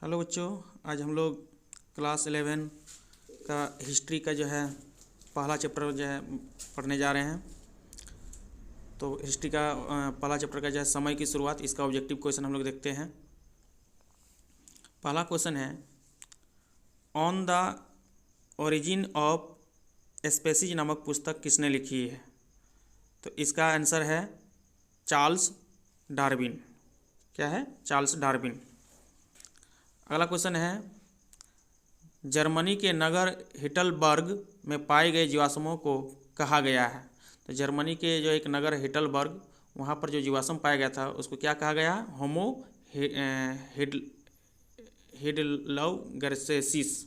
Hello बच्चों, आज हम लोग क्लास 11 का हिस्ट्री का जो है पहला चैप्टर जो है पढ़ने जा रहे हैं। तो हिस्ट्री का पहला चैप्टर का जो है समय की शुरुआत, इसका ऑब्जेक्टिव क्वेश्चन हम लोग देखते हैं। पहला क्वेश्चन है, on the origin of species नामक पुस्तक किसने लिखी है? तो इसका आंसर है चार्ल्स डार्विन। क्या है? Charles Darwin. अगला क्वेश्चन है, जर्मनी के नगर हिटलबर्ग में पाए गए जीवाश्मों को कहा गया है? तो जर्मनी के जो एक नगर हिटलबर्ग, वहाँ पर जो जीवाश्म पाया गया था उसको क्या कहा गया? होमो हिडलौगर्सेसिस।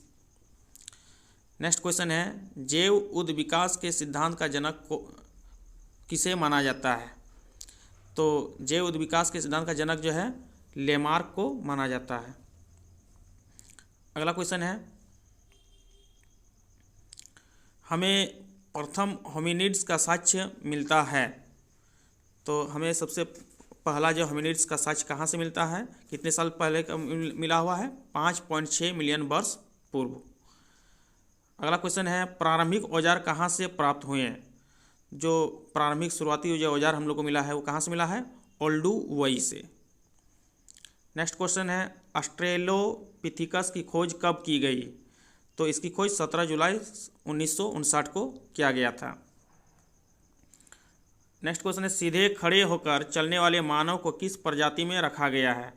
नेक्स्ट क्वेश्चन है, जैव उद्विकास के सिद्धांत का जनक को किसे माना जाता है? तो जैव उद्विकास के सिद्धांत का जनक जो है लेमार्क को माना जाता है। अगला क्वेश्चन है, हमें प्रथम होमिनिड्स का साक्ष्य मिलता है। तो हमें सबसे पहला जो होमिनिड्स का साक्ष्य कहाँ से मिलता है? कितने साल पहले का मिला हुआ है? 5.6 मिलियन वर्ष पूर्व। अगला क्वेश्चन है, प्रारंभिक औजार कहाँ से प्राप्त हुए हैं? जो प्रारंभिक शुरुआती जो औजार हम लोग को मिला है वो कहाँ से मिला है? ओल्डुवई से। नेक्स्ट क्वेश्चन है, ऑस्ट्रेलोपिथिकस की खोज कब की गई? तो इसकी खोज 17 जुलाई 1959 को किया गया था। नेक्स्ट क्वेश्चन है, सीधे खड़े होकर चलने वाले मानव को किस प्रजाति में रखा गया है?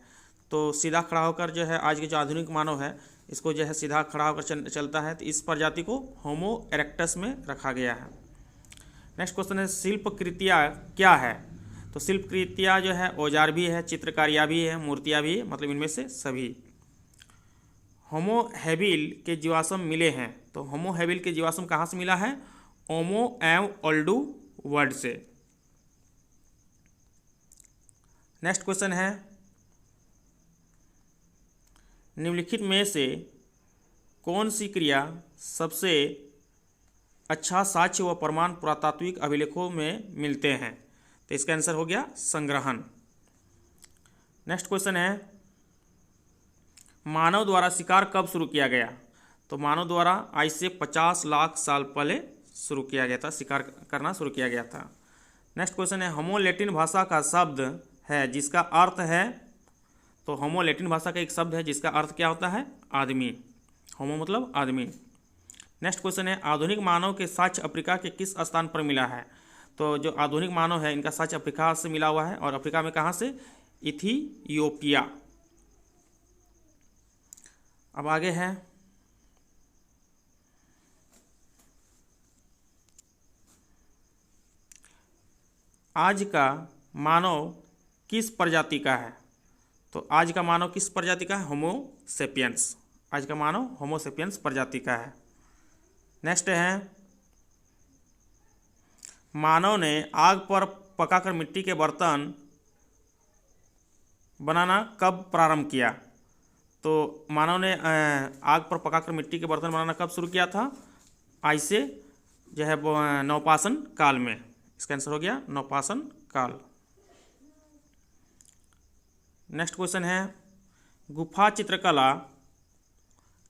तो सीधा खड़ा होकर जो है आज के जो आधुनिक मानव है इसको जो है सीधा खड़ा होकर चलता है, तो इस प्रजाति को होमो इरेक्टस में रखा गया है। नेक्स्ट क्वेश्चन है, शिल्पकृतियाँ क्या है? तो शिल्पकृतियाँ जो है औजार भी है, चित्रकारियाँ भी है, मूर्तियाँ भी है, मतलब इनमें से सभी। होमो हैबिल के जीवाश्म मिले हैं। तो होमो हैबिल के जीवाश्म कहाँ से मिला है? ओमो एवं ओल्डू वर्ड से। नेक्स्ट क्वेश्चन है, निम्नलिखित में से कौन सी क्रिया सबसे अच्छा साक्ष्य व प्रमाण पुरातात्विक अभिलेखों में मिलते हैं? तो इसका आंसर हो गया संग्रहण। नेक्स्ट क्वेश्चन है, मानव द्वारा शिकार कब शुरू किया गया? तो मानव द्वारा आज से 50 लाख साल पहले शुरू किया गया था, शिकार करना शुरू किया गया था। नेक्स्ट क्वेश्चन है, होमो लैटिन भाषा का शब्द है जिसका अर्थ है? तो होमो लैटिन भाषा का एक शब्द है जिसका अर्थ क्या होता है? आदमी। होमो मतलब आदमी। नेक्स्ट क्वेश्चन है, आधुनिक मानव के साक्ष्य अफ्रीका के किस स्थान पर मिला है? तो जो आधुनिक मानव है इनका साक्ष्य अफ्रीका से मिला हुआ है, और अफ्रीका में कहाँ से? इथियोपिया। अब आगे है, आज का मानव किस प्रजाति का है? तो आज का मानव किस प्रजाति का है? होमो सेपियंस। आज का मानव होमो सेपियंस प्रजाति का है। नेक्स्ट है, मानव ने आग पर पकाकर मिट्टी के बर्तन बनाना कब प्रारंभ किया? तो मानव ने आग पर पकाकर मिट्टी के बर्तन बनाना कब शुरू किया था? आज से जो है नवपाषाण काल में। इसका आंसर हो गया नवपाषाण काल। नेक्स्ट क्वेश्चन है, गुफा चित्रकला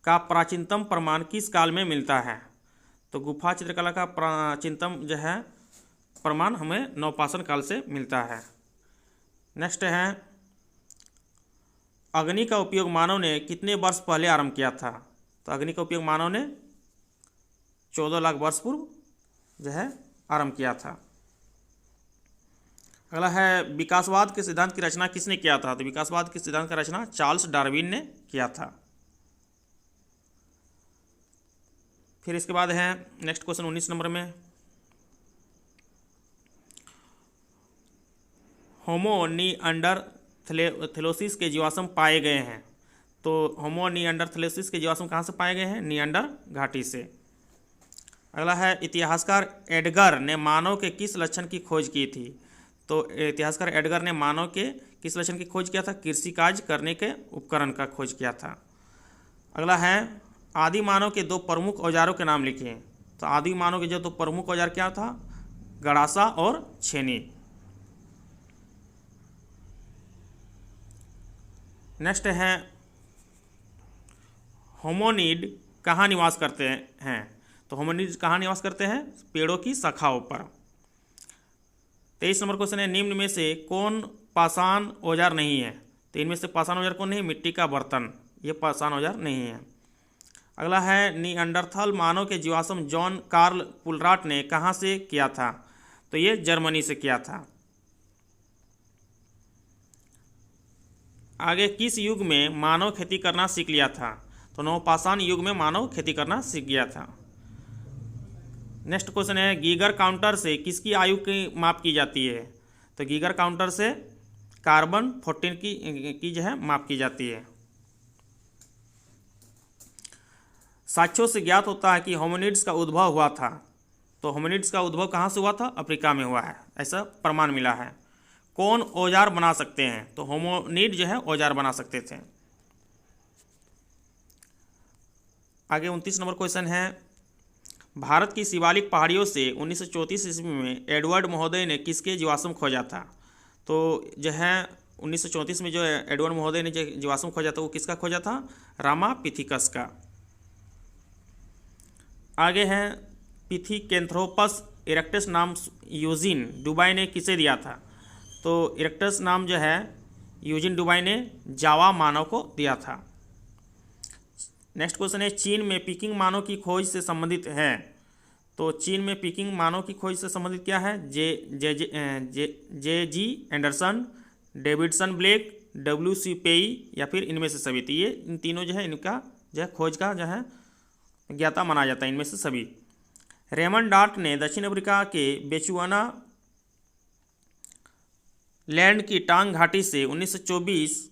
का प्राचीनतम प्रमाण किस काल में मिलता है? तो गुफा चित्रकला का प्राचीनतम जो है प्रमाण हमें नवपाषाण काल से मिलता है। नेक्स्ट है, अग्नि का उपयोग मानव ने कितने वर्ष पहले आरंभ किया था? तो अग्नि का उपयोग मानव ने 14 लाख वर्ष पूर्व जो है आरंभ किया था। अगला है, विकासवाद के सिद्धांत की रचना किसने किया था? तो विकासवाद के सिद्धांत का रचना चार्ल्स डार्विन ने किया था। फिर इसके बाद है नेक्स्ट क्वेश्चन 19 नंबर में, होमो निएंडरथैलेसिस के जीवाश्म पाए गए हैं। तो होमो निएंडरथैलेसिस के जीवाश्म कहाँ से पाए गए हैं? निएंडर घाटी से। अगला है, इतिहासकार एडगर ने मानव के किस लक्षण की खोज की थी? तो इतिहासकार एडगर ने मानव के किस लक्षण की खोज किया था? कृषि कार्य करने के उपकरण का खोज किया था। अगला है, आदि मानव के 2 प्रमुख औजारों के नाम लिखिए। तो आदि मानव के जो 2 प्रमुख औजार क्या था? गड़ासा और छेनी। नेक्स्ट है होमोनिड कहाँ निवास करते हैं? तो होमोनिड कहाँ निवास करते हैं? पेड़ों की शाखाओं पर। 23 नंबर क्वेश्चन है, निम्न में से कौन पाषाण औजार नहीं है? तो इनमें से पाषाण औजार कौन नहीं? मिट्टी का बर्तन, ये पाषाण औजार नहीं है। अगला है, निएंडरथल मानव के जीवाश्म जॉन कार्ल पुलराट ने कहाँ से किया था? तो ये जर्मनी से किया था। आगे, किस युग में मानव खेती करना सीख लिया था? तो नवपाषाण युग में मानव खेती करना सीख गया था। नेक्स्ट क्वेश्चन है, गीगर काउंटर से किसकी आयु की माप की जाती है? तो गीगर काउंटर से कार्बन 14 की जो है माप की जाती है। साक्ष्यों से ज्ञात होता है कि होमिनिड्स का उद्भव हुआ था। तो होमिनिड्स का उद्भव कहाँ से हुआ था? अफ्रीका में हुआ है, ऐसा प्रमाण मिला है। कौन औजार बना सकते हैं? तो होमिनिड जो है औजार बना सकते थे। आगे 29 नंबर क्वेश्चन है, भारत की शिवालिक पहाड़ियों से 1934 ईस्वी में एडवर्ड महोदय ने किसके जीवाश्म खोजा था? तो जो है 1934 में जो एडवर्ड महोदय ने जो जीवाश्म खोजा था वो किसका खोजा था? रामापिथिकस का। आगे है, पिथिकेंथ्रोपस इरेक्टस नाम यूजिन डुबाई ने किसे दिया था? तो इरेक्टस नाम जो है यूजिन डुबाई ने जावा मानव को दिया था। नेक्स्ट क्वेश्चन है, चीन में पीकिंग मानव की खोज से संबंधित है। तो चीन में पीकिंग मानव की खोज से संबंधित क्या है? जे जी एंडरसन, डेविडसन ब्लेक, WC पेई या फिर इनमें से सभी। तो ये इन तीनों जो है इनका जो है खोज का जो है ज्ञाता माना जाता है, इनमें से सभी। रेमंड डार्ट ने दक्षिण अफ्रीका के बेचुआना लैंड की टांग घाटी से 1924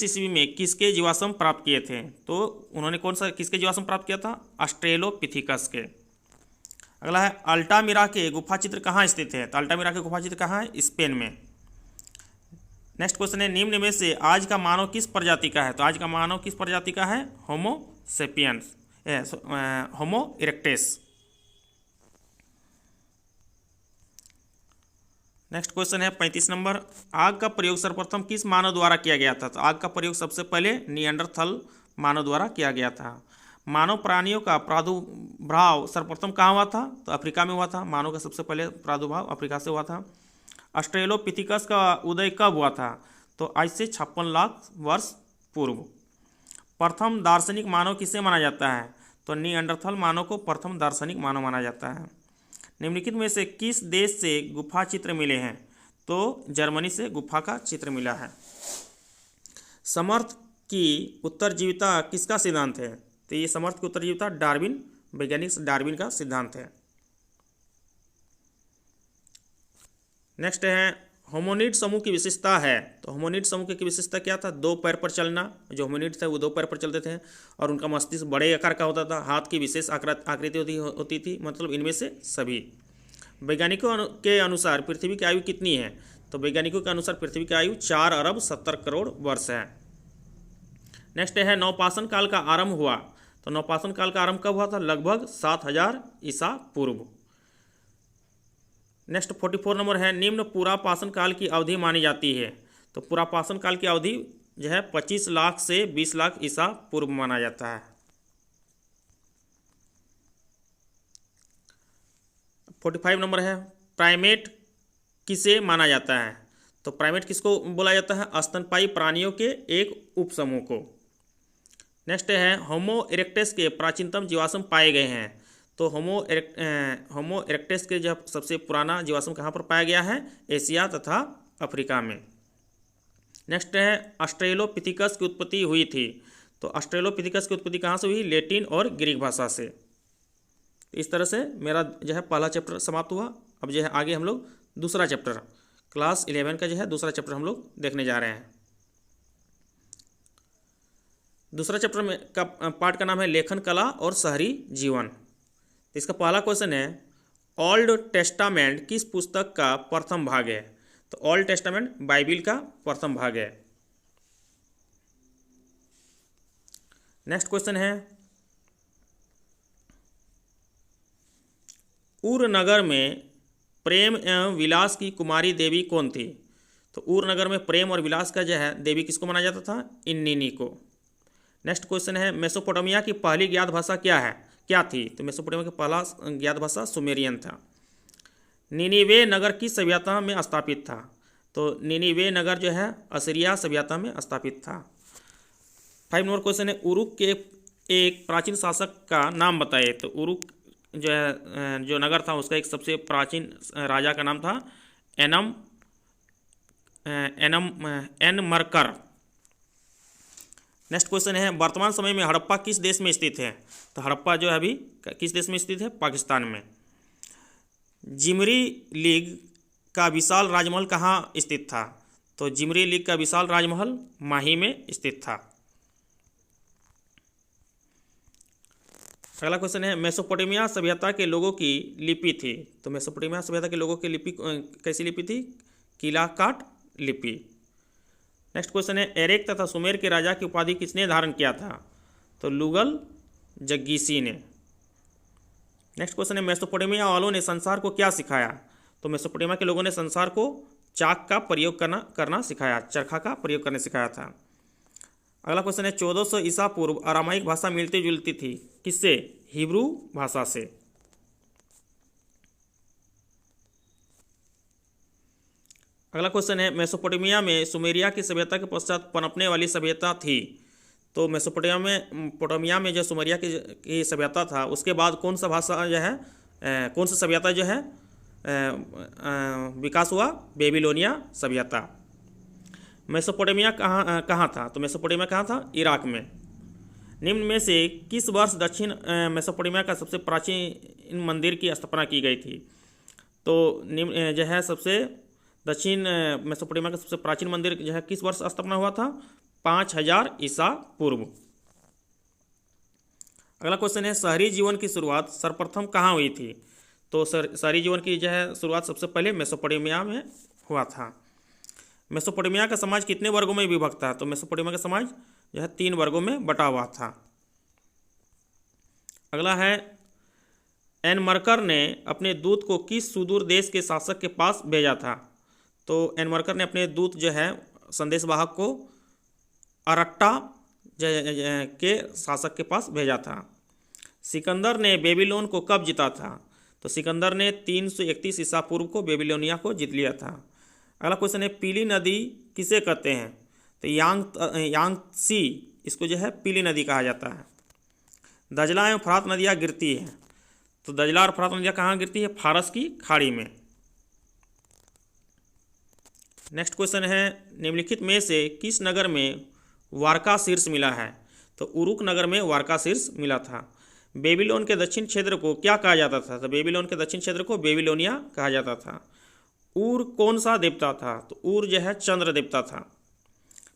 ईस्वी में किसके जीवाश्म प्राप्त किए थे? तो उन्होंने कौन सा किसके जीवाश्म प्राप्त किया था? ऑस्ट्रेलोपिथिकस के। अगला है, अल्टामिरा के गुफा चित्र कहाँ स्थित है? तो अल्टामिरा के गुफा चित्र कहाँ है? स्पेन में। नेक्स्ट क्वेश्चन है, निम्न में से आज का मानव किस प्रजाति का है? तो आज का मानव किस प्रजाति का है? होमो सेपियंस, होमो इरेक्टस। नेक्स्ट क्वेश्चन है 35 नंबर, आग का प्रयोग सर्वप्रथम किस मानव द्वारा किया गया था? तो आग का प्रयोग सबसे पहले निएंडरथल मानव द्वारा किया गया था। मानव प्राणियों का प्रादुर्भाव सर्वप्रथम कहाँ हुआ था? तो अफ्रीका में हुआ था। मानव का सबसे पहले प्रादुर्भाव अफ्रीका से हुआ था। ऑस्ट्रेलोपिथिकस का उदय कब हुआ था? तो आज से 56 लाख वर्ष पूर्व। प्रथम दार्शनिक मानव किसे माना जाता है? तो निएंडरथल मानव को प्रथम दार्शनिक मानव माना जाता है। निम्नलिखित में से किस देश से गुफा चित्र मिले हैं? तो जर्मनी से गुफा का चित्र मिला है। समर्थ की उत्तरजीविता किसका सिद्धांत है? तो ये समर्थ की उत्तरजीविता डार्विन, वैज्ञानिक डार्विन का सिद्धांत है। नेक्स्ट है, होमोनिड समूह की विशेषता है। तो होमोनिड समूह की विशेषता क्या था? 2 पैर पर चलना। जो होमोनिड थे वो 2 पैर पर चलते थे और उनका मस्तिष्क बड़े आकार का होता था। हाथ की विशेष आकृति होती थी। मतलब इनमें से सभी। वैज्ञानिकों के अनुसार पृथ्वी की आयु कितनी है? तो वैज्ञानिकों के अनुसार पृथ्वी की आयु 4 अरब 70 करोड़ वर्ष है। नेक्स्ट है, नवपाषाण काल का आरंभ हुआ। तो नवपाषाण काल का आरंभ कब हुआ था? लगभग 7000 ईसा पूर्व। नेक्स्ट 44 नंबर है, निम्न पुरापाषाण काल की अवधि मानी जाती है। तो पुरापाषाण काल की अवधि जो है 25 लाख से 20 लाख ईसा पूर्व माना जाता है। 45 नंबर है, प्राइमेट किसे माना जाता है? तो प्राइमेट किसको बोला जाता है? स्तनपायी प्राणियों के एक उपसमूह को। नेक्स्ट है, होमो इरेक्टस के प्राचीनतम जीवाश्म पाए गए हैं। तो होमो इरेक्टस के जब सबसे पुराना जीवाश्म कहाँ पर पाया गया है? एशिया तथा अफ्रीका में। नेक्स्ट है, ऑस्ट्रेलोपिथिकस की उत्पत्ति हुई थी। तो ऑस्ट्रेलोपिथिकस की उत्पत्ति कहाँ से हुई? लैटिन और ग्रीक भाषा से। इस तरह से मेरा जो है पहला चैप्टर समाप्त हुआ। अब जो है आगे हम लोग दूसरा चैप्टर क्लास 11 का जो है दूसरा चैप्टर हम लोग देखने जा रहे हैं। दूसरा चैप्टर में का पार्ट का नाम है लेखन कला और शहरी जीवन। इसका पहला क्वेश्चन है, ओल्ड टेस्टामेंट किस पुस्तक का प्रथम भाग है? तो ओल्ड टेस्टामेंट बाइबिल का प्रथम भाग है। नेक्स्ट क्वेश्चन है, उर नगर में प्रेम एवं विलास की कुमारी देवी कौन थी? तो ऊर नगर में प्रेम और विलास का जो है देवी किसको माना जाता था? इन्निनी को। नेक्स्ट क्वेश्चन है मेसोपोटामिया की पहली ज्ञात भाषा क्या थी? तो मेसोपोटामिया की पहला ज्ञात भाषा सुमेरियन था। निनिवे नगर किस सभ्यता में स्थापित था? तो निनिवे नगर जो है असीरिया सभ्यता में स्थापित था। 5 नंबर क्वेश्चन है उरुक के एक प्राचीन शासक का नाम बताइए। तो उरुक जो है जो नगर था उसका एक सबसे प्राचीन राजा का नाम था एनमरकर। नेक्स्ट क्वेश्चन है वर्तमान समय में हड़प्पा किस देश में स्थित है? तो हड़प्पा जो है अभी किस देश में स्थित है? पाकिस्तान में। जिमरी लीग का विशाल राजमहल कहाँ स्थित था? तो जिमरी लीग का विशाल राजमहल माही में स्थित था। अगला क्वेश्चन है मेसोपोटामिया सभ्यता के लोगों की लिपि थी। तो मेसोपोटामिया सभ्यता के लोगों की लिपि कैसी लिपि थी? कीलाकाट लिपि। नेक्स्ट क्वेश्चन है एरेक तथा सुमेर के राजा की उपाधि किसने धारण किया था? तो लुगल जग्गीसी ने। नेक्स्ट क्वेश्चन है मेसोपोटामिया वालों ने संसार को क्या सिखाया? तो मेसोपोटामिया के लोगों ने संसार को चाक का प्रयोग करना सिखाया, चरखा का प्रयोग करने सिखाया था। अगला क्वेश्चन है 1400 ईसा पूर्व अरामाइक भाषा मिलती जुलती थी किससे? हिब्रू भाषा से। अगला क्वेश्चन है मेसोपोटामिया में सुमेरिया की सभ्यता के पश्चात पनपने वाली सभ्यता थी। तो मेसोपोटामिया में जो सुमेरिया की सभ्यता था उसके बाद कौन सा भाषा जो है कौन सा सभ्यता जो है विकास हुआ? बेबीलोनिया सभ्यता। मेसोपोटामिया कहाँ था? तो मेसोपोटामिया कहाँ था? इराक में। निम्न में से किस वर्ष दक्षिण मेसोपोटामिया का सबसे प्राचीन मंदिर की स्थापना की गई थी? तो निम्न जो है सबसे दक्षिण मेसोपोटामिया का सबसे प्राचीन मंदिर जो है किस वर्ष स्थापना हुआ था? 5000 ईसा पूर्व। अगला क्वेश्चन है शहरी जीवन की शुरुआत सर्वप्रथम कहाँ हुई थी? तो शहरी जीवन की जो है शुरुआत सबसे पहले मेसोपोटामिया में हुआ था। मेसोपोटामिया का समाज कितने वर्गों में विभक्त था? तो मेसोपोटामिया का समाज जो है 3 वर्गों में बटा हुआ था। अगला है एनमरकर ने अपने दूत को किस सुदूर देश के शासक के पास भेजा था? तो एनमरकर ने अपने दूत जो है संदेशवाहक को अरट्टा के शासक के पास भेजा था। सिकंदर ने बेबीलोन को कब जीता था? तो सिकंदर ने 331 ईसा पूर्व को बेबीलोनिया को जीत लिया था। अगला क्वेश्चन है पीली नदी किसे कहते हैं? तो यांगसी इसको जो है पीली नदी कहा जाता है। दजला एवं फरात नदियाँ गिरती हैं। तो दजला और फरात नदियाँ कहाँ गिरती है? फारस की खाड़ी में। नेक्स्ट क्वेश्चन है निम्नलिखित में से किस नगर में वारका शीर्ष मिला है? तो उरुक नगर में वारका शीर्ष मिला था। बेबीलोन के दक्षिण क्षेत्र को क्या कहा जाता था? तो बेबीलोन के दक्षिण क्षेत्र को बेबीलोनिया कहा जाता था। ऊर कौन सा देवता था? तो ऊर जो है चंद्र देवता था।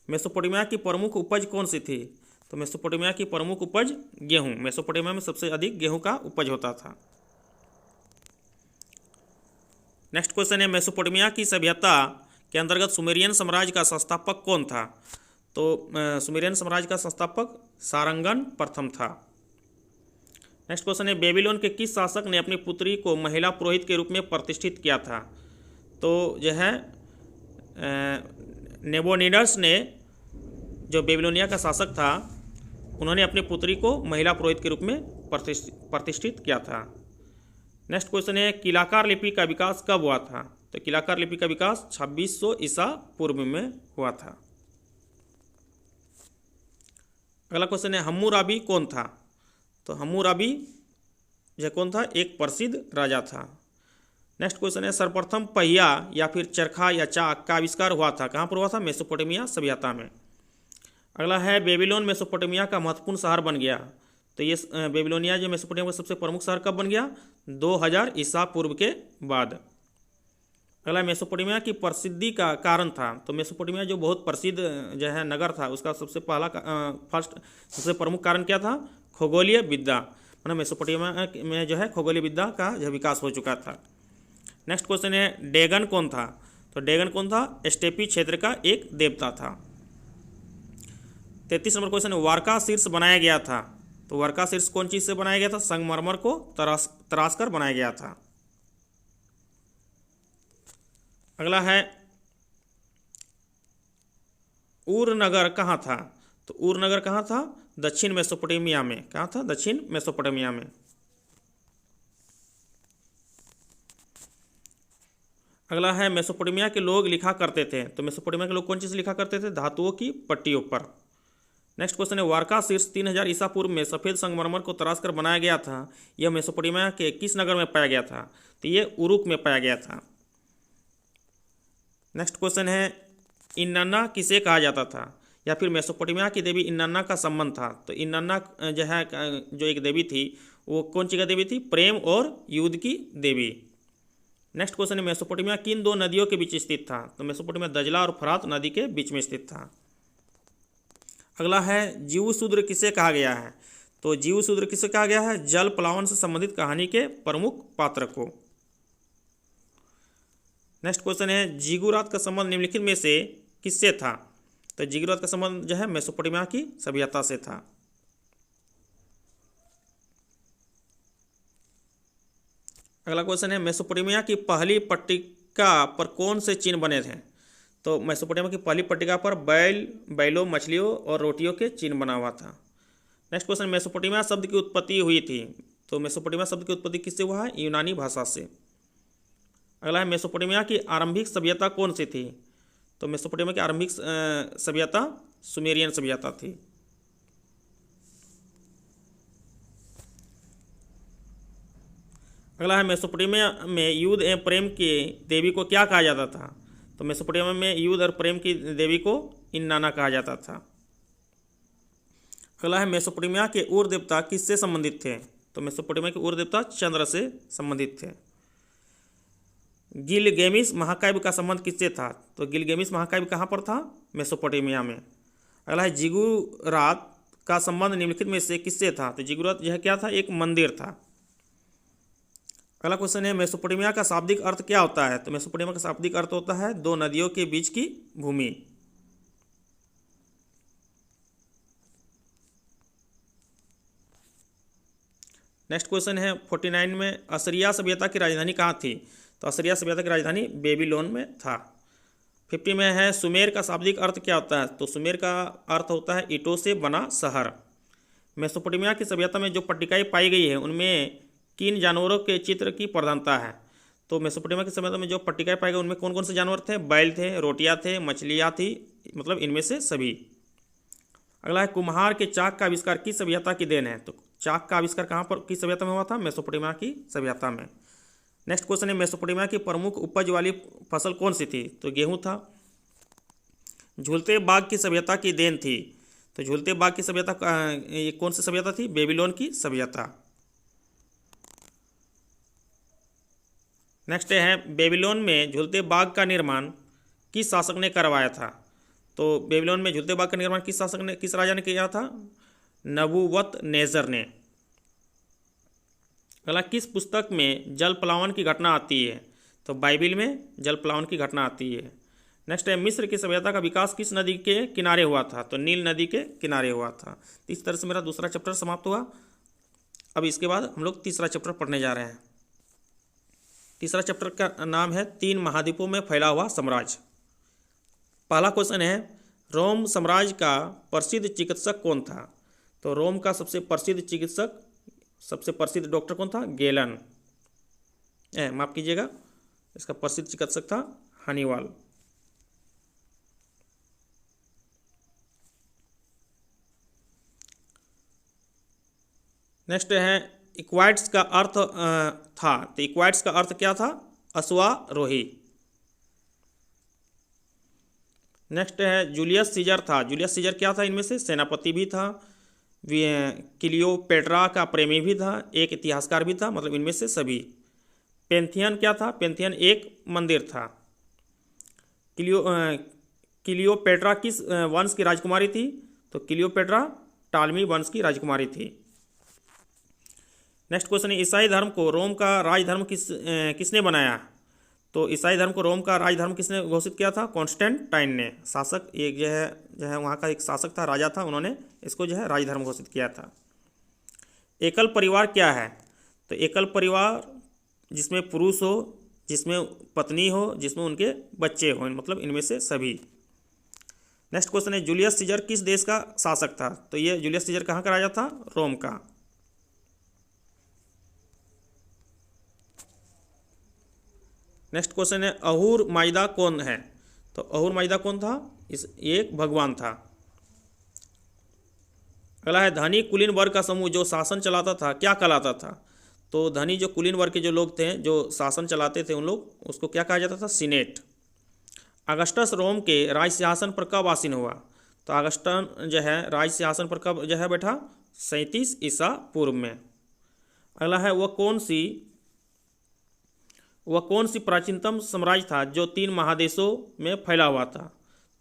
मेसोपोटामिया की प्रमुख उपज कौन सी थी? तो मेसोपोटामिया की प्रमुख उपज गेहूं। मेसोपोटामिया में सबसे अधिक गेहूं का उपज होता था। नेक्स्ट क्वेश्चन है मेसोपोटामिया की सभ्यता के अंतर्गत सुमेरियन साम्राज्य का संस्थापक कौन था? तो सुमेरियन साम्राज्य का संस्थापक सारंगन प्रथम था। नेक्स्ट क्वेश्चन है बेबीलोन के किस शासक ने अपनी पुत्री को महिला पुरोहित के रूप में प्रतिष्ठित किया था? तो जो है नेबोनिडस ने, जो बेबीलोनिया का शासक था, उन्होंने अपनी पुत्री को महिला पुरोहित के रूप में प्रतिष्ठित किया था। नेक्स्ट क्वेश्चन है किलाकार लिपि का विकास कब हुआ था? तो किलाकार लिपि का विकास 2600 ईसा पूर्व में हुआ था। अगला क्वेश्चन है हम्मुराबी कौन था? तो हम्मुराबी यह कौन था? एक प्रसिद्ध राजा था। नेक्स्ट क्वेश्चन है सर्वप्रथम पहिया या फिर चरखा या चाक का आविष्कार हुआ था, कहाँ पर हुआ था? मेसोपोटामिया सभ्यता में। अगला है बेबीलोन मेसोपोटामिया का महत्वपूर्ण शहर बन गया। तो ये बेबीलोनिया जो मेसोपोटामिया का सबसे प्रमुख शहर कब बन गया? 2000 ईसा पूर्व के बाद। अगला मेसोपोटामिया की प्रसिद्धि का कारण था। तो मेसोपोटामिया जो बहुत प्रसिद्ध जो है नगर था, उसका सबसे सबसे प्रमुख कारण क्या था? खगोलीय विद्या। मतलब मेसोपोटामिया में जो है खगोलीय विद्या का जो विकास हो चुका था। नेक्स्ट क्वेश्चन है डेगन कौन था? तो डेगन कौन था? स्टेपी क्षेत्र का एक देवता था। 33 नंबर क्वेश्चन है वारका शीर्ष बनाया गया था। तो वारका शीर्ष कौन चीज से बनाया गया था? संगमरमर को तराश कर बनाया गया था। अगला है ऊर नगर कहाँ था? तो ऊर नगर कहाँ था? दक्षिण मेसोपोटामिया में। कहाँ था? दक्षिण मेसोपोटामिया में। अगला है मेसोपोटामिया के लोग लिखा करते थे। तो मेसोपोटामिया के लोग कौन चीज़ लिखा करते थे? धातुओं की पट्टियों पर। नेक्स्ट क्वेश्चन है, वारका शीर्ष 3000 ईसा पूर्व में सफ़ेद संगमरमर को तराश कर बनाया गया था। यह मेसोपोटामिया के किस नगर में पाया गया था? तो ये उरुक में पाया गया था। नेक्स्ट क्वेश्चन है, इन्नन्ना किसे कहा जाता था? या फिर मेसोपोटामिया की देवी इन्नन्ना का संबंध था। तो इन्नन्ना जो है, जो एक देवी थी, वो कौन सी का देवी थी? प्रेम और युद्ध की देवी। नेक्स्ट क्वेश्चन है, मेसोपोटामिया किन दो नदियों के बीच स्थित था? तो मेसोपोटामिया दजला और फरात नदी के बीच में स्थित था। अगला है, जीवशूद्र किसे कहा गया है? तो जीवशूद्र किसे कहा गया है? जल प्लावन से संबंधित कहानी के प्रमुख पात्र को। नेक्स्ट क्वेश्चन है, जिगुरात का संबंध निम्नलिखित में से किससे था? तो जिगुरात का संबंध जो है मेसोपोटामिया की सभ्यता से था। अगला क्वेश्चन है, मेसोपोटामिया की पहली पट्टिका पर कौन से चिन्ह बने थे? तो मेसोपोटामिया की पहली पट्टिका पर बैलों, मछलियों और रोटियों के चिन्ह बना हुआ था। नेक्स्ट क्वेश्चन, मेसोपोटामिया शब्द की उत्पत्ति हुई थी। तो मेसोपोटामिया शब्द की उत्पत्ति किससे हुआ है? यूनानी भाषा से। अगला है, मेसोपोटामिया की आरंभिक सभ्यता कौन सी थी? तो मेसोपोटामिया की आरंभिक सभ्यता सुमेरियन सभ्यता थी। अगला है, मेसोपोटामिया में युद्ध एवं प्रेम की देवी को क्या कहा जाता था? तो मेसोपोटामिया में युद्ध और प्रेम की देवी को इन्नाना कहा जाता था। अगला है, मेसोपोटामिया के उर देवता किससे संबंधित थे? तो मेसोपोटामिया के उर देवता चंद्र से संबंधित थे। गिलगेमिस महाकाव्य का संबंध किससे था? तो गिलगेमिस महाकाव्य कहाँ पर था? मेसोपोटामिया में। अगला है, जिगुरात का संबंध निम्नलिखित में से किससे था? तो जिगुरात यह क्या था? एक मंदिर था। अगला क्वेश्चन है, मेसोपोटामिया का शाब्दिक अर्थ क्या होता है? तो मेसोपोटामिया का शाब्दिक अर्थ होता है दो नदियों के बीच की भूमि। नेक्स्ट क्वेश्चन है, 49 में, असीरिया सभ्यता की राजधानी कहाँ थी? तो असीरिया सभ्यता की राजधानी बेबीलोन में था। 50 में है, सुमेर का शाब्दिक अर्थ क्या होता है? तो सुमेर का अर्थ होता है ईंटों से बना शहर। मेसोपोटामिया की सभ्यता में जो पट्टिकाएं पाई गई है उनमें किन जानवरों के चित्र की प्रधानता है? तो मेसोपोटामिया की सभ्यता में जो पट्टिकाएं पाई गई उनमें कौन कौन से जानवर थे? बैल थे, रोटियां थे, मछलियां थी, मतलब इनमें से सभी। अगला है, कुम्हार के चाक का आविष्कार किस सभ्यता की देन है? तो चाक का आविष्कार कहाँ पर, किस सभ्यता में हुआ था? मेसोपोटामिया की सभ्यता में। नेक्स्ट क्वेश्चन है, मेसोपोटामिया की प्रमुख उपज वाली फसल कौन सी थी? तो गेहूँ था। झूलते बाग की सभ्यता की देन थी। तो झूलते बाग की सभ्यता ये कौन सी सभ्यता थी? बेबीलोन की सभ्यता। नेक्स्ट है, बेबीलोन में झूलते बाग का निर्माण किस शासक ने करवाया था? तो बेबीलोन में झूलते बाग का निर्माण किस शासक ने, किस राजा ने किया था? नबूवतनेजर ने। अगला, किस पुस्तक में जल प्लावन की घटना आती है? तो बाइबिल में जल प्लावन की घटना आती है। नेक्स्ट है, मिस्र की सभ्यता का विकास किस नदी के किनारे हुआ था? तो नील नदी के किनारे हुआ था। इस तरह से मेरा दूसरा चैप्टर समाप्त हुआ। अब इसके बाद हम लोग तीसरा चैप्टर पढ़ने जा रहे हैं। तीसरा चैप्टर का नाम है 3 महाद्वीपों में फैला हुआ साम्राज्य। पहला क्वेश्चन है, रोम साम्राज्य का प्रसिद्ध चिकित्सक कौन था? तो रोम का सबसे प्रसिद्ध चिकित्सक, सबसे प्रसिद्ध डॉक्टर कौन था? गेलन। माफ कीजिएगा, इसका प्रसिद्ध चिकित्सक था हनीवाल। नेक्स्ट है, इक्वाइट्स का अर्थ था। तो इक्वाइट्स का अर्थ क्या था? अश्वारोही। नेक्स्ट है, जूलियस सीजर था। जूलियस सीजर क्या था? इनमें से सेनापति भी था, क्लियोपेट्रा का प्रेमी भी था, एक इतिहासकार भी था, मतलब इनमें से सभी। पेंथियन क्या था? पेंथियन एक मंदिर था। क्लियोपेट्रा किस वंश की राजकुमारी थी? तो क्लियोपेट्रा टालमी वंश की राजकुमारी थी। नेक्स्ट क्वेश्चन है, ईसाई धर्म को रोम का राजधर्म किसने बनाया? तो ईसाई धर्म को रोम का राजधर्म किसने घोषित किया था? कॉन्स्टेंटाइन ने। शासक एक जो है वहाँ का एक शासक था, राजा था, उन्होंने इसको जो है राजधर्म घोषित किया था। एकल परिवार क्या है? तो एकल परिवार जिसमें पुरुष हो, जिसमें पत्नी हो, जिसमें उनके बच्चे हो, मतलब इनमें से सभी। नेक्स्ट क्वेश्चन है जूलियस सीजर किस देश का शासक था? तो ये जूलियस सीजर कहाँ का राजा था? रोम का। नेक्स्ट क्वेश्चन है अहूर माइदा कौन है? तो अहूर माइदा कौन था? एक भगवान था। अगला है धनी कुलीन वर्ग का समूह जो शासन चलाता था क्या कहलाता था? तो धनी जो कुलीन वर्ग के जो लोग थे जो शासन चलाते थे उन लोग उसको क्या कहा जाता था? सीनेट। अगस्टस रोम के राज सिंहासन पर कब आसीन हुआ? तो अगस्टन जो है राज सिंहासन पर कब जो है बैठा? 37 ईसा पूर्व में। अगला है वह कौन सी प्राचीनतम साम्राज्य था जो 3 महादेशों में फैला हुआ था?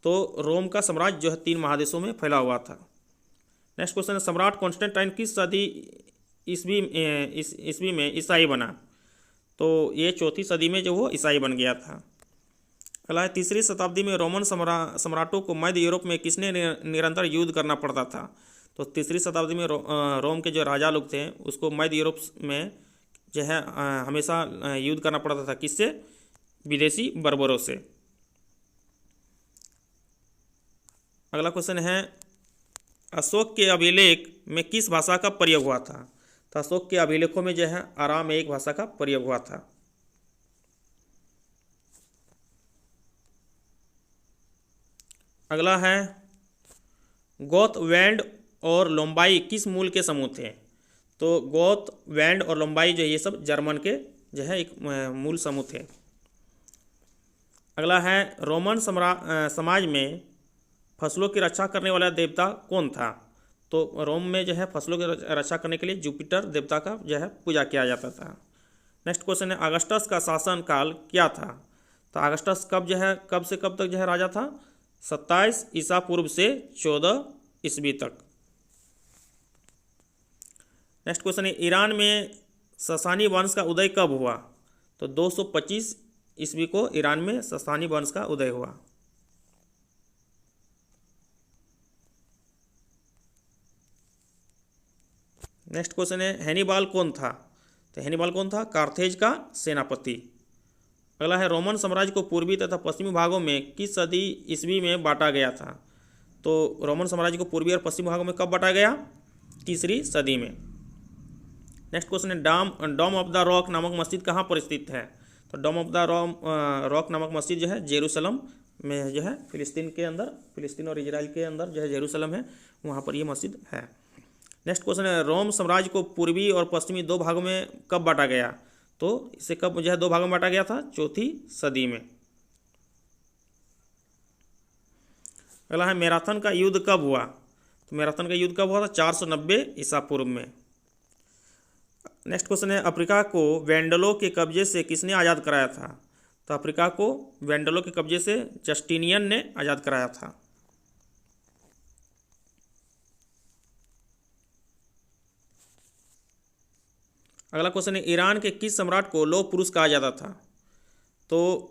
तो रोम का साम्राज्य जो है 3 महादेशों में फैला हुआ था। नेक्स्ट क्वेश्चन है सम्राट कॉन्स्टेंटाइन किस सदी ईस्वी में ईसाई बना? तो ये 4वीं सदी में जो वो ईसाई बन गया था। अगला है 3री शताब्दी में रोमन सम्राटों को मध्य यूरोप में किसने निरंतर युद्ध करना पड़ता था? तो 3री शताब्दी में रोम के जो राजा लोग थे उसको मध्य यूरोप में जो है हमेशा युद्ध करना पड़ता था। किससे? विदेशी बर्बरों से। अगला क्वेश्चन है अशोक के अभिलेख में किस भाषा का प्रयोग हुआ था? तो अशोक के अभिलेखों में जो है अरामेइक भाषा का प्रयोग हुआ था। अगला है गोथ, वेंड और लोम्बाई किस मूल के समूह थे? तो गोथ, वेंड और लोम्बाई जो ये सब जर्मन के जो है एक मूल समूह थे। अगला है रोमन समाज में फसलों की रक्षा करने वाला देवता कौन था? तो रोम में जो है फसलों की रक्षा करने के लिए जुपिटर देवता का जो है पूजा किया जाता था। नेक्स्ट क्वेश्चन है अगस्टस का शासन काल क्या था? तो अगस्टस कब से कब तक जो है राजा था? 27 ईसा पूर्व से 14 ईस्वी तक। नेक्स्ट क्वेश्चन है ईरान में ससानी वंश का उदय कब हुआ? तो 225 ईस्वी को ईरान में ससानी वंश का उदय हुआ। नेक्स्ट क्वेश्चन है हैनिबाल कौन था? तो हैनिबाल कौन था? कार्थेज का सेनापति। अगला है रोमन साम्राज्य को पूर्वी तथा पश्चिमी भागों में किस सदी ईस्वी में बांटा गया था? तो रोमन साम्राज्य को पूर्वी और पश्चिमी भागों में कब बांटा गया? 3री सदी में। नेक्स्ट क्वेश्चन है डॉम ऑफ द रॉक नामक मस्जिद कहाँ पर स्थित है? तो डॉम ऑफ द रॉक नामक मस्जिद जो है जेरूसलम में जो है फिलिस्तीन और इजराइल के अंदर जो है जेरूसलम है, वहाँ पर ये मस्जिद है। नेक्स्ट क्वेश्चन है रोम साम्राज्य को पूर्वी और पश्चिमी 2 भागों में कब बांटा गया? तो इसे कब जो है 2 भागों में बांटा गया था? 4वीं सदी में। अगला है मैराथन का युद्ध कब हुआ? तो मैराथन का युद्ध कब हुआ था? 490 ईसा पूर्व में। नेक्स्ट क्वेश्चन है अफ्रीका को वेंडलों के कब्जे से किसने आज़ाद कराया था? तो अफ्रीका को वेंडलों के कब्जे से जस्टिनियन ने आज़ाद कराया था। अगला क्वेश्चन है ईरान के किस सम्राट को लौह पुरुष कहा जाता था? तो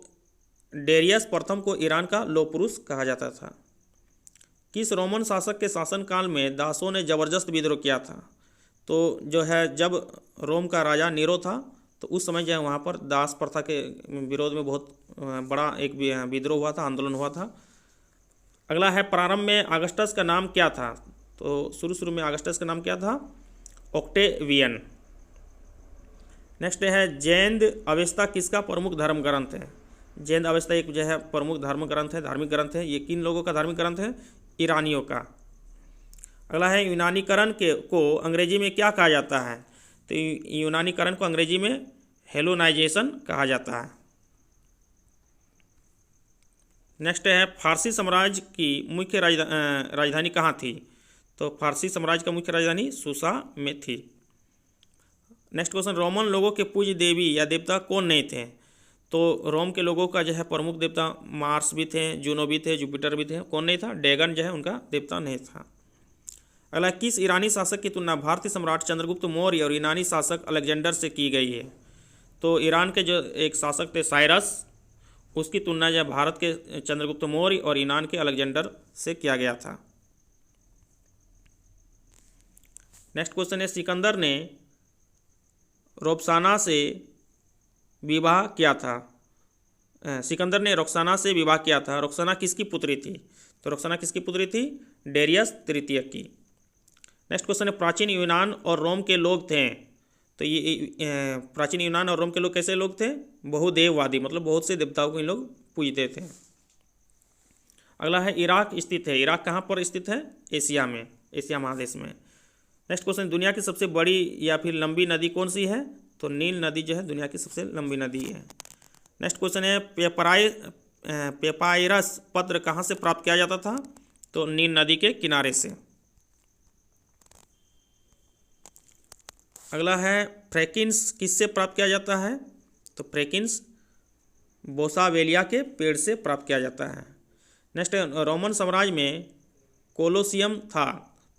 डेरियस प्रथम को ईरान का लौह पुरुष कहा जाता था। किस रोमन शासक के शासनकाल में दासों ने जबरदस्त विद्रोह किया था? तो जो है जब रोम का राजा नीरो था तो उस समय जो है वहाँ पर दास प्रथा के विरोध में बहुत बड़ा एक विद्रोह हुआ था, आंदोलन हुआ था। अगला है प्रारंभ में अगस्टस का नाम क्या था? तो शुरू में अगस्टस का नाम क्या था? ऑक्टेवियन। नेक्स्ट है जैन अवेस्ता किसका प्रमुख धर्म ग्रंथ है? जैन अवेस्ता एक जो है प्रमुख धर्म ग्रंथ है, धार्मिक ग्रंथ है। ये किन लोगों का धार्मिक ग्रंथ है? ईरानियों का। अगला है यूनानीकरण को अंग्रेजी में क्या कहा जाता है? तो यूनानीकरण को अंग्रेजी में हेलोनाइजेशन कहा जाता है। नेक्स्ट है फारसी साम्राज्य की मुख्य राजधानी कहाँ थी? तो फारसी साम्राज्य का मुख्य राजधानी सूसा में थी। नेक्स्ट क्वेश्चन रोमन लोगों के पूज्य देवी या देवता कौन नहीं थे? तो रोम के लोगों का जो है प्रमुख देवता मार्स भी थे, जूनो भी थे, जुपिटर भी थे। कौन नहीं था? डेगन जो है उनका देवता नहीं था। अगला किस ईरानी शासक की तुलना भारतीय सम्राट चंद्रगुप्त मौर्य और यूनानी शासक अलेक्जेंडर से की गई है? तो ईरान के जो एक शासक थे साइरस, उसकी तुलना जो भारत के चंद्रगुप्त मौर्य और ईरान के अलेक्जेंडर से किया गया था। नेक्स्ट क्वेश्चन है सिकंदर ने रोपसाना से विवाह किया था। सिकंदर ने रोक्साना से विवाह किया था। रोक्साना किसकी पुत्री थी? तो रोक्साना किसकी पुत्री थी? डेरियस तृतीय की। नेक्स्ट क्वेश्चन है, प्राचीन यूनान और रोम के लोग थे। तो ये प्राचीन यूनान और रोम के लोग कैसे लोग थे? बहुदेववादी, मतलब बहुत से देवताओं को इन लोग पूजते थे। अगला है, इराक स्थित है। इराक कहाँ पर स्थित है? एशिया में, एशिया महादेश में। नेक्स्ट क्वेश्चन, दुनिया की सबसे बड़ी या फिर लंबी नदी कौन सी है? तो नील नदी जो है दुनिया की सबसे लंबी नदी है। नेक्स्ट क्वेश्चन है, पेपायरस पत्र कहाँ से प्राप्त किया जाता था? तो नील नदी के किनारे से। अगला है, फ्रैंकिन्स किससे प्राप्त किया जाता है? तो फ्रैंकिन्स बोसावेलिया के पेड़ से प्राप्त किया जाता है। नेक्स्ट, रोमन साम्राज्य में कोलोसियम था।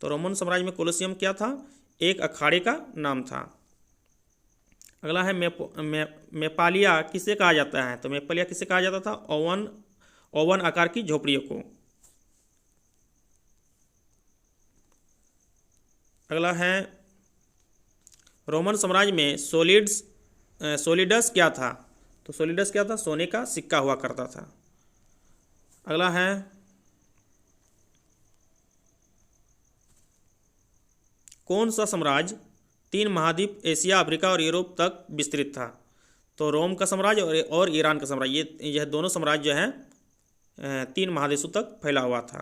तो रोमन साम्राज्य में कोलोसियम क्या था? एक अखाड़े का नाम था। अगला है, मेपालिया किसे कहा जाता है? तो मेपालिया किसे कहा जाता था? ओवन आकार की झोपड़ियों को। अगला है, रोमन साम्राज्य में सोलिडस क्या था? तो सोलिडस क्या था? सोने का सिक्का हुआ करता था। अगला है, कौन सा साम्राज्य 3 महाद्वीप एशिया, अफ्रीका और यूरोप तक विस्तृत था? तो रोम का साम्राज्य और ईरान का साम्राज्य, यह दोनों साम्राज्य जो है 3 महादेशों तक फैला हुआ था।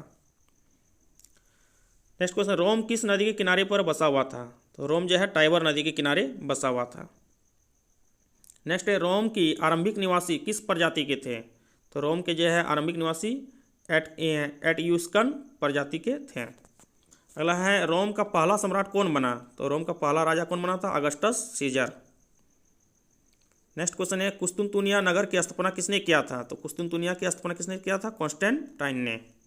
नेक्स्ट क्वेश्चन, रोम किस नदी के किनारे पर बसा हुआ था? तो रोम जो है टाइबर नदी के किनारे बसा हुआ था। नेक्स्ट है, रोम की आरंभिक निवासी किस प्रजाति के थे? तो रोम के जो है आरंभिक निवासी एट्यूस्कन प्रजाति के थे। अगला है, रोम का पहला सम्राट कौन बना? तो रोम का पहला राजा कौन बना था? Augustus scissor. नेक्स्ट क्वेश्चन है, कुस्तुनतुनिया नगर की स्थापना किसने किया था? तो कुस्तुनतुनिया की स्थापना किसने किया था? कॉन्स्टेंटाइन ने।